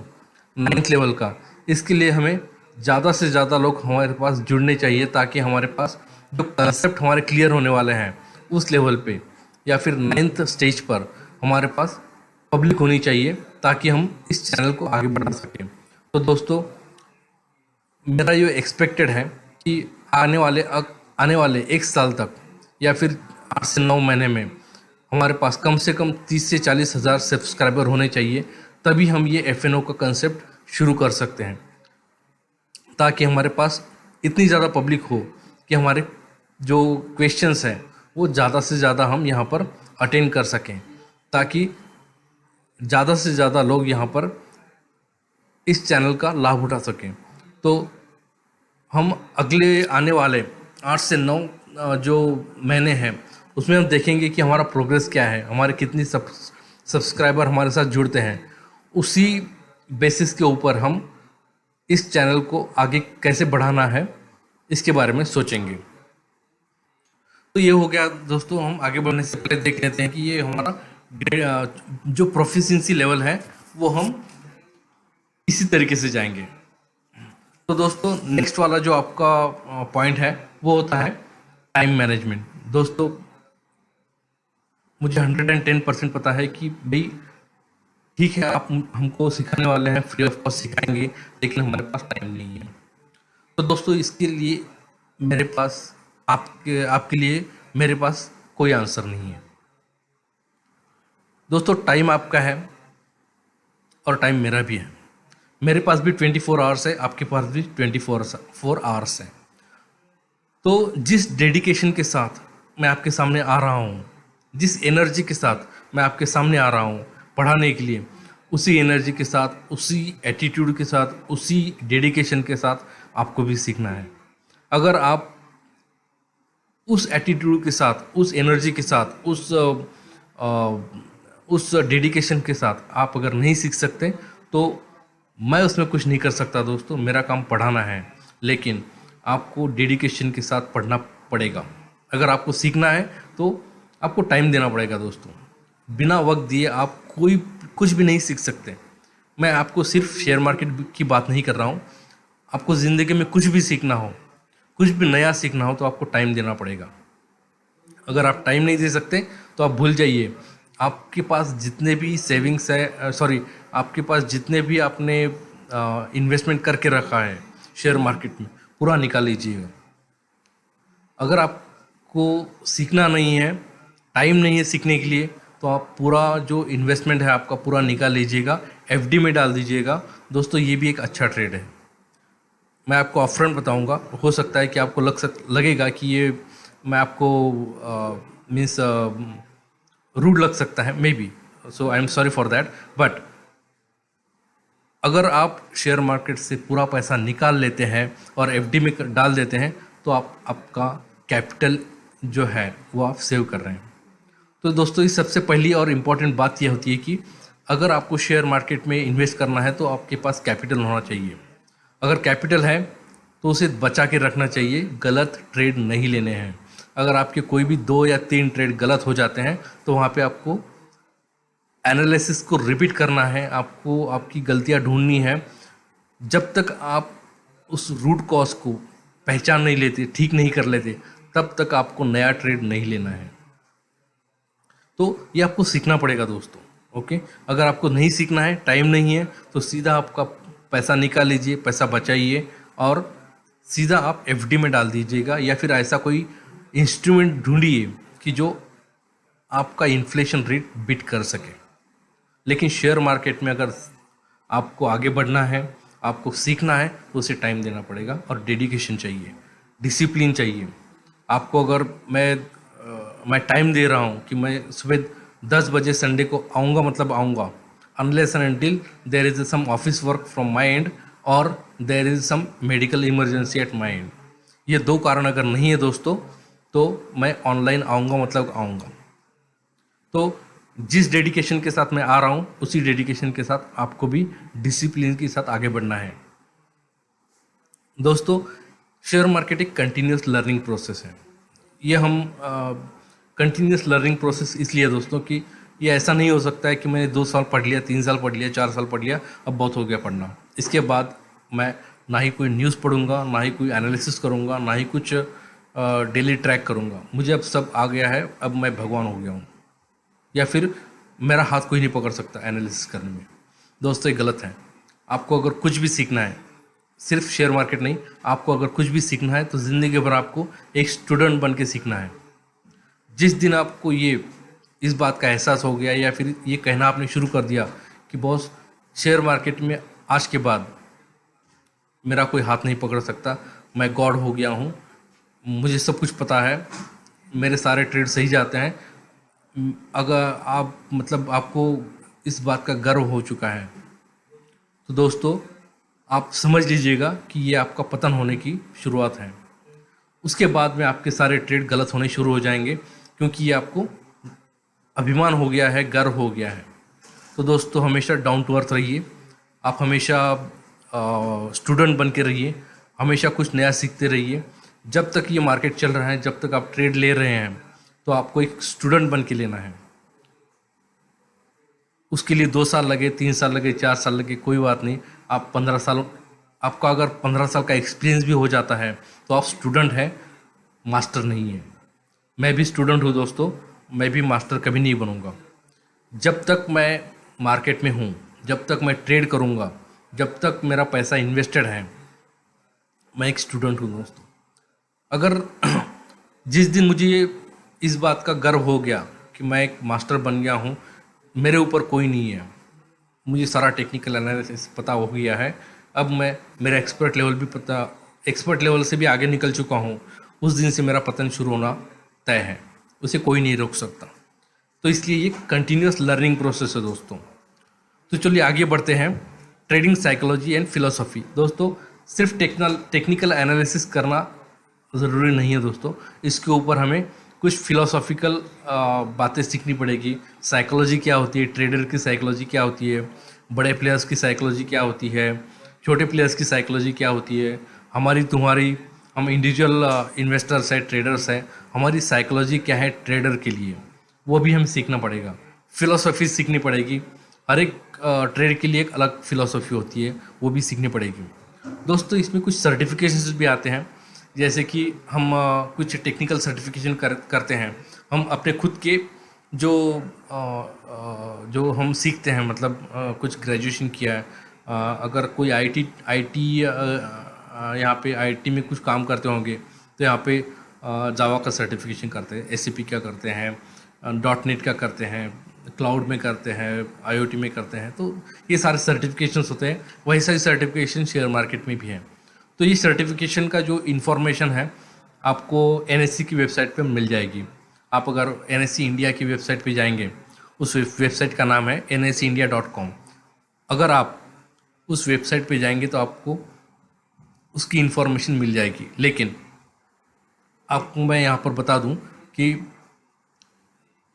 9th लेवल का, इसके लिए हमें ज़्यादा से ज़्यादा लोग हमारे पास जुड़ने चाहिए, ताकि हमारे पास जो कंसेप्ट हमारे क्लियर होने वाले हैं उस लेवल पे या फिर 9th स्टेज पर हमारे पास पब्लिक होनी चाहिए, ताकि हम इस चैनल को आगे बढ़ा सकें। तो दोस्तों मेरा ये एक्सपेक्टेड है कि आने वाले 1 साल तक या फिर 8 से 9 महीने में हमारे पास कम से कम 30 से 40 हज़ार सब्सक्राइबर होने चाहिए, तभी हम ये एफएनओ का कंसेप्ट शुरू कर सकते हैं, ताकि हमारे पास इतनी ज़्यादा पब्लिक हो कि हमारे जो क्वेश्चंस हैं वो ज़्यादा से ज़्यादा हम यहाँ पर अटेंड कर सकें, ताकि ज़्यादा से ज़्यादा लोग यहाँ पर इस चैनल का लाभ उठा सकें। तो हम अगले आने वाले 8 से 9 जो महीने हैं उसमें हम देखेंगे कि हमारा प्रोग्रेस क्या है, हमारे कितनी सब्सक्राइबर हमारे साथ जुड़ते हैं। उसी बेसिस के ऊपर हम इस चैनल को आगे कैसे बढ़ाना है इसके बारे में सोचेंगे। तो ये हो गया दोस्तों। हम आगे बढ़ने से पहले देख लेते हैं कि ये हमारा जो प्रोफिशिएंसी लेवल है वो हम इसी तरीके से जाएंगे। तो दोस्तों नेक्स्ट वाला जो आपका पॉइंट है वो होता है टाइम मैनेजमेंट। दोस्तों मुझे 110% पता है कि भाई ठीक है, आप हमको सिखाने वाले हैं, फ्री ऑफ कॉस्ट सिखाएंगे, लेकिन हमारे पास टाइम नहीं है। तो दोस्तों इसके लिए मेरे पास आपके लिए मेरे पास कोई आंसर नहीं है। दोस्तों टाइम आपका है और टाइम मेरा भी है। मेरे पास भी 24 आवर्स है, आपके पास भी 24 आवर्स है। तो जिस डेडिकेशन के साथ मैं आपके सामने आ रहा हूँ, जिस एनर्जी के साथ मैं आपके सामने आ रहा हूँ पढ़ाने के लिए, उसी एनर्जी के साथ, उसी एटीट्यूड के साथ, उसी डेडिकेशन के साथ आपको भी सीखना है। अगर आप उस एटीट्यूड के साथ, उस एनर्जी के साथ, उस डेडिकेशन के साथ आप अगर नहीं सीख सकते तो मैं उसमें कुछ नहीं कर सकता दोस्तों। मेरा काम पढ़ाना है, लेकिन आपको डेडिकेशन के साथ पढ़ना पड़ेगा। अगर आपको सीखना है तो आपको टाइम देना पड़ेगा दोस्तों। बिना वक्त दिए आप कुछ भी नहीं सीख सकते। मैं आपको सिर्फ शेयर मार्केट की बात नहीं कर रहा हूँ। आपको ज़िंदगी में कुछ भी सीखना हो, कुछ भी नया सीखना हो तो आपको टाइम देना पड़ेगा। अगर आप टाइम नहीं दे सकते तो आप भूल जाइए। आपके पास जितने भी सेविंग्स है, आपके पास जितने भी आपने इन्वेस्टमेंट करके रखा है शेयर मार्केट में, पूरा निकाल लीजिएगा। अगर आपको सीखना नहीं है, टाइम नहीं है सीखने के लिए, तो आप पूरा जो इन्वेस्टमेंट है आपका पूरा निकाल लीजिएगा, एफडी में डाल दीजिएगा। दोस्तों ये भी एक अच्छा ट्रेड है। मैं आपको अपफ्रंट बताऊंगा। हो सकता है कि आपको लगेगा कि ये मैं आपको मीन्स रूड लग सकता है, may be, so I am sorry for that. But अगर आप शेयर मार्केट से पूरा पैसा निकाल लेते हैं और एफडी में डाल देते हैं तो आपका कैपिटल जो है वो आप सेव कर रहे हैं। तो दोस्तों इस सबसे पहली और इम्पॉर्टेंट बात यह होती है कि अगर आपको शेयर मार्केट में इन्वेस्ट करना है तो आपके पास कैपिटल होना चाहिए। अगर कैपिटल है तो उसे बचा के रखना चाहिए, गलत ट्रेड नहीं लेने हैं। अगर आपके कोई भी 2 या 3 ट्रेड गलत हो जाते हैं तो वहाँ पे आपको एनालिसिस को रिपीट करना है, आपको आपकी गलतियाँ ढूंढनी है। जब तक आप उस रूट कॉज को पहचान नहीं लेते, ठीक नहीं कर लेते, तब तक आपको नया ट्रेड नहीं लेना है। तो ये आपको सीखना पड़ेगा दोस्तों। ओके, अगर आपको नहीं सीखना है, टाइम नहीं है, तो सीधा आपका पैसा निकाल लीजिए, पैसा बचाइए और सीधा आप एफडी में डाल दीजिएगा, या फिर ऐसा कोई इंस्ट्रूमेंट ढूंढिए कि जो आपका इन्फ्लेशन रेट बीट कर सके। लेकिन शेयर मार्केट में अगर आपको आगे बढ़ना है, आपको सीखना है, तो उसे टाइम देना पड़ेगा और डेडिकेशन चाहिए, डिसिप्लिन चाहिए। आपको अगर मैं टाइम दे रहा हूँ कि मैं सुबह 10 बजे संडे को आऊँगा, मतलब आऊँगा, unless and until there is some office work from my end और there is some medical emergency at my end. ये 2 कारण अगर नहीं है दोस्तों तो मैं ऑनलाइन आऊँगा, मतलब आऊँगा। तो जिस डेडिकेशन के साथ मैं आ रहा हूँ उसी डेडिकेशन के साथ आपको भी डिसिप्लिन के साथ आगे बढ़ना है। दोस्तों शेयर मार्केट एक कंटिन्यूस लर्निंग प्रोसेस है। ये हम कंटिन्यूस लर्निंग प्रोसेस इसलिए दोस्तों कि ये ऐसा नहीं हो सकता है कि मैंने 2 साल पढ़ लिया, 3 साल पढ़ लिया, 4 साल पढ़ लिया, अब बहुत हो गया पढ़ना। इसके बाद मैं ना ही कोई न्यूज़ पढ़ूंगा, ना ही कोई एनालिसिस करूंगा, ना ही कुछ डेली ट्रैक करूंगा। मुझे अब सब आ गया है, अब मैं भगवान हो गया हूँ, या फिर मेरा हाथ कोई नहीं पकड़ सकता एनालिसिस करने में। दोस्तों ये गलत है। आपको अगर कुछ भी सीखना है, सिर्फ शेयर मार्केट नहीं, आपको अगर कुछ भी सीखना है तो ज़िंदगी भर आपको एक स्टूडेंट बन के सीखना है। जिस दिन आपको इस बात का एहसास हो गया, या फिर ये कहना आपने शुरू कर दिया कि बॉस शेयर मार्केट में आज के बाद मेरा कोई हाथ नहीं पकड़ सकता, मैं गॉड हो गया हूँ, मुझे सब कुछ पता है, मेरे सारे ट्रेड सही जाते हैं, अगर आप आपको इस बात का गर्व हो चुका है, तो दोस्तों आप समझ लीजिएगा कि ये आपका पतन होने की शुरुआत है। उसके बाद में आपके सारे ट्रेड गलत होने शुरू हो जाएंगे, क्योंकि ये आपको अभिमान हो गया है, गर्व हो गया है। तो दोस्तों हमेशा डाउन टू अर्थ रहिए। आप हमेशा स्टूडेंट बन के रहिए, हमेशा कुछ नया सीखते रहिए। जब तक ये मार्केट चल रहा है, जब तक आप ट्रेड ले रहे हैं, तो आपको एक स्टूडेंट बन के लेना है। उसके लिए 2 साल लगे, 3 साल लगे, 4 साल लगे, कोई बात नहीं। आप 15 साल, आपका अगर 15 साल का एक्सपीरियंस भी हो जाता है तो आप स्टूडेंट हैं, मास्टर नहीं है। मैं भी स्टूडेंट हूँ दोस्तों, मैं भी मास्टर कभी नहीं बनूंगा। जब तक मैं मार्केट में हूँ, जब तक मैं ट्रेड करूँगा, जब तक मेरा पैसा इन्वेस्टेड है, मैं एक स्टूडेंट हूँ दोस्तों। अगर जिस दिन मुझे इस बात का गर्व हो गया कि मैं एक मास्टर बन गया हूँ, मेरे ऊपर कोई नहीं है, मुझे सारा टेक्निकल एनालिसिस पता हो गया है, अब मैं मेरा एक्सपर्ट लेवल से भी आगे निकल चुका हूँ, उस दिन से मेरा पतन शुरू होना तय है, उसे कोई नहीं रोक सकता। तो इसलिए ये कंटिन्यूस लर्निंग प्रोसेस है दोस्तों। तो चलिए आगे बढ़ते हैं। Trading psychology and philosophy. दोस्तों, सिर्फ टेक्निकल एनालिसिस करना ज़रूरी नहीं है दोस्तों, इसके ऊपर हमें कुछ फिलोसॉफिकल बातें सीखनी पड़ेगी। साइकोलॉजी क्या होती है, ट्रेडर की साइकोलॉजी क्या होती है, बड़े प्लेयर्स की साइकोलॉजी क्या होती है, छोटे प्लेयर्स की साइकोलॉजी क्या होती है, हमारी तुम्हारी, हम इंडिविजुअल इन्वेस्टर्स हैं, ट्रेडर्स हैं, हमारी साइकोलॉजी क्या है ट्रेडर के लिए, वो भी हमें सीखना पड़ेगा। फिलोसॉफी सीखनी पड़ेगी, हर एक ट्रेड के लिए एक अलग फिलोसॉफी होती है, वो भी सीखनी पड़ेगी दोस्तों। इसमें कुछ सर्टिफिकेशंस भी आते हैं, जैसे कि हम कुछ टेक्निकल सर्टिफिकेशन करते हैं। हम अपने खुद के जो जो हम सीखते हैं, मतलब कुछ ग्रेजुएशन किया है, अगर कोई आईटी यहाँ पे आईटी में कुछ काम करते होंगे तो यहाँ पे जावा का सर्टिफिकेशन करते हैं, एसएपी का करते हैं, डॉट नेट का करते हैं, क्लाउड में करते हैं, आईओटी में करते हैं। तो ये सारे सर्टिफिकेशंस होते हैं। वही सारी सर्टिफिकेशन शेयर मार्केट में भी हैं। तो ये सर्टिफिकेशन का जो इन्फॉर्मेशन है आपको एनएससी की वेबसाइट पे मिल जाएगी। आप अगर एनएससी इंडिया की वेबसाइट पे जाएंगे, उस वेबसाइट का नाम है nscindia.com। अगर आप उस वेबसाइट पे जाएंगे तो आपको उसकी इन्फॉर्मेशन मिल जाएगी। लेकिन आपको मैं यहाँ पर बता दूँ कि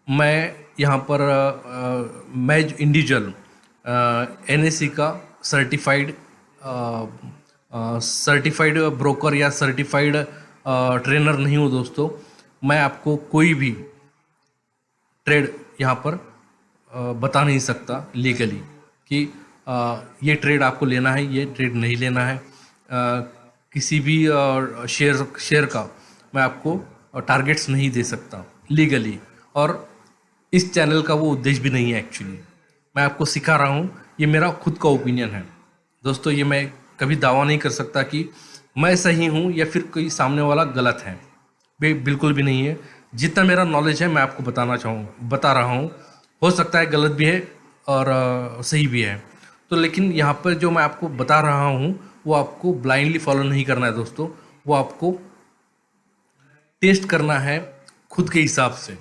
मैं यहाँ पर मैं इंडिविजुअल एनएससी का सर्टिफाइड ब्रोकर या सर्टिफाइड ट्रेनर नहीं हूँ दोस्तों। मैं आपको कोई भी ट्रेड यहाँ पर बता नहीं सकता लीगली कि ये ट्रेड आपको लेना है, ये ट्रेड नहीं लेना है। किसी भी शेयर का मैं आपको टारगेट्स नहीं दे सकता लीगली, और इस चैनल का वो उद्देश्य भी नहीं है। एक्चुअली मैं आपको सिखा रहा हूँ, ये मेरा खुद का ओपिनियन है दोस्तों। ये मैं कभी दावा नहीं कर सकता कि मैं सही हूँ या फिर कोई सामने वाला गलत है, बिल्कुल भी नहीं है। जितना मेरा नॉलेज है मैं आपको बता रहा हूँ। हो सकता है गलत भी है और सही भी है। तो लेकिन यहाँ पर जो मैं आपको बता रहा हूँ वो आपको ब्लाइंडली फॉलो नहीं करना है दोस्तों, वो आपको टेस्ट करना है खुद के हिसाब से।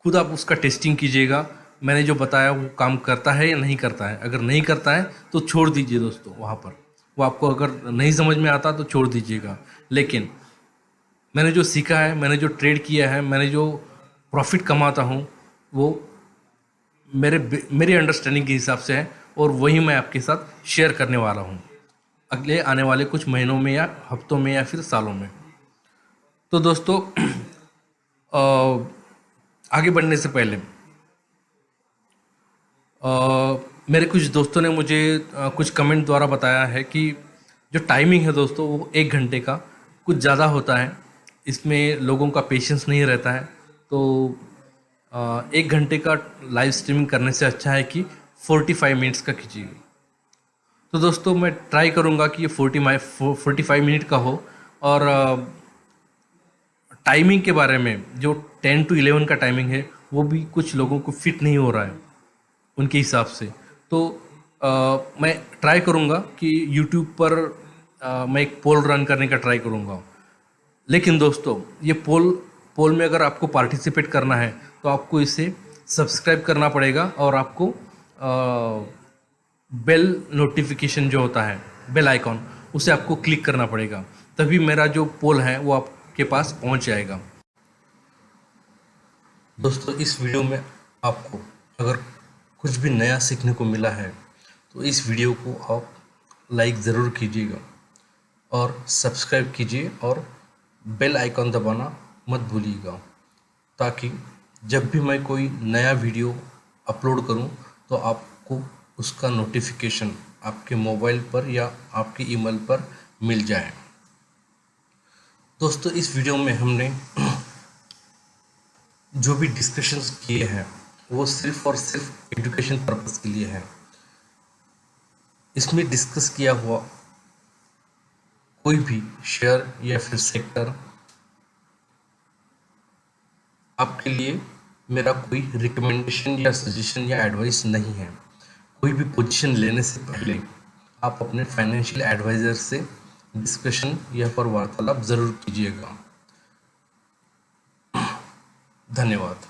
खुद आप उसका टेस्टिंग कीजिएगा, मैंने जो बताया वो काम करता है या नहीं करता है। अगर नहीं करता है तो छोड़ दीजिए दोस्तों, वहाँ पर वो आपको अगर नहीं समझ में आता तो छोड़ दीजिएगा। लेकिन मैंने जो सीखा है, मैंने जो ट्रेड किया है, मैंने जो प्रॉफिट कमाता हूँ, वो मेरे अंडरस्टैंडिंग के हिसाब से है, और वही मैं आपके साथ शेयर करने वाला हूँ अगले आने वाले कुछ महीनों में या हफ्तों में या फिर सालों में। तो दोस्तों, आगे बढ़ने से पहले मेरे कुछ दोस्तों ने मुझे कुछ कमेंट द्वारा बताया है कि जो टाइमिंग है दोस्तों वो 1 घंटे का कुछ ज़्यादा होता है, इसमें लोगों का पेशेंस नहीं रहता है। तो 1 घंटे का लाइव स्ट्रीमिंग करने से अच्छा है कि 45 मिनट्स का कीजिए। तो दोस्तों, मैं ट्राई करूँगा कि ये 45 मिनट का हो। और टाइमिंग के बारे में, जो 10 to 11 का टाइमिंग है वो भी कुछ लोगों को फिट नहीं हो रहा है उनके हिसाब से। तो मैं ट्राई करूँगा कि यूट्यूब पर मैं एक पोल रन करने का ट्राई करूँगा। लेकिन दोस्तों, ये पोल में अगर आपको पार्टिसिपेट करना है तो आपको इसे सब्सक्राइब करना पड़ेगा, और आपको बेल नोटिफिकेशन जो होता है, बेल आइकॉन, उसे आपको क्लिक करना पड़ेगा, तभी मेरा जो पोल है वो आपके पास पहुंच जाएगा। दोस्तों, इस वीडियो में आपको अगर कुछ भी नया सीखने को मिला है तो इस वीडियो को आप लाइक ज़रूर कीजिएगा और सब्सक्राइब कीजिए और बेल आइकॉन दबाना मत भूलिएगा, ताकि जब भी मैं कोई नया वीडियो अपलोड करूं तो आपको उसका नोटिफिकेशन आपके मोबाइल पर या आपके ईमेल पर मिल जाए। दोस्तों, इस वीडियो में हमने जो भी डिस्कशंस किए हैं वो सिर्फ और सिर्फ एजुकेशन पर्पस के लिए है। इसमें डिस्कस किया हुआ कोई भी शेयर या फिर सेक्टर आपके लिए मेरा कोई रिकमेंडेशन या सजेशन या एडवाइस नहीं है। कोई भी पोजीशन लेने से पहले आप अपने फाइनेंशियल एडवाइज़र से डिस्कशन या पर वार्तालाप ज़रूर कीजिएगा। धन्यवाद।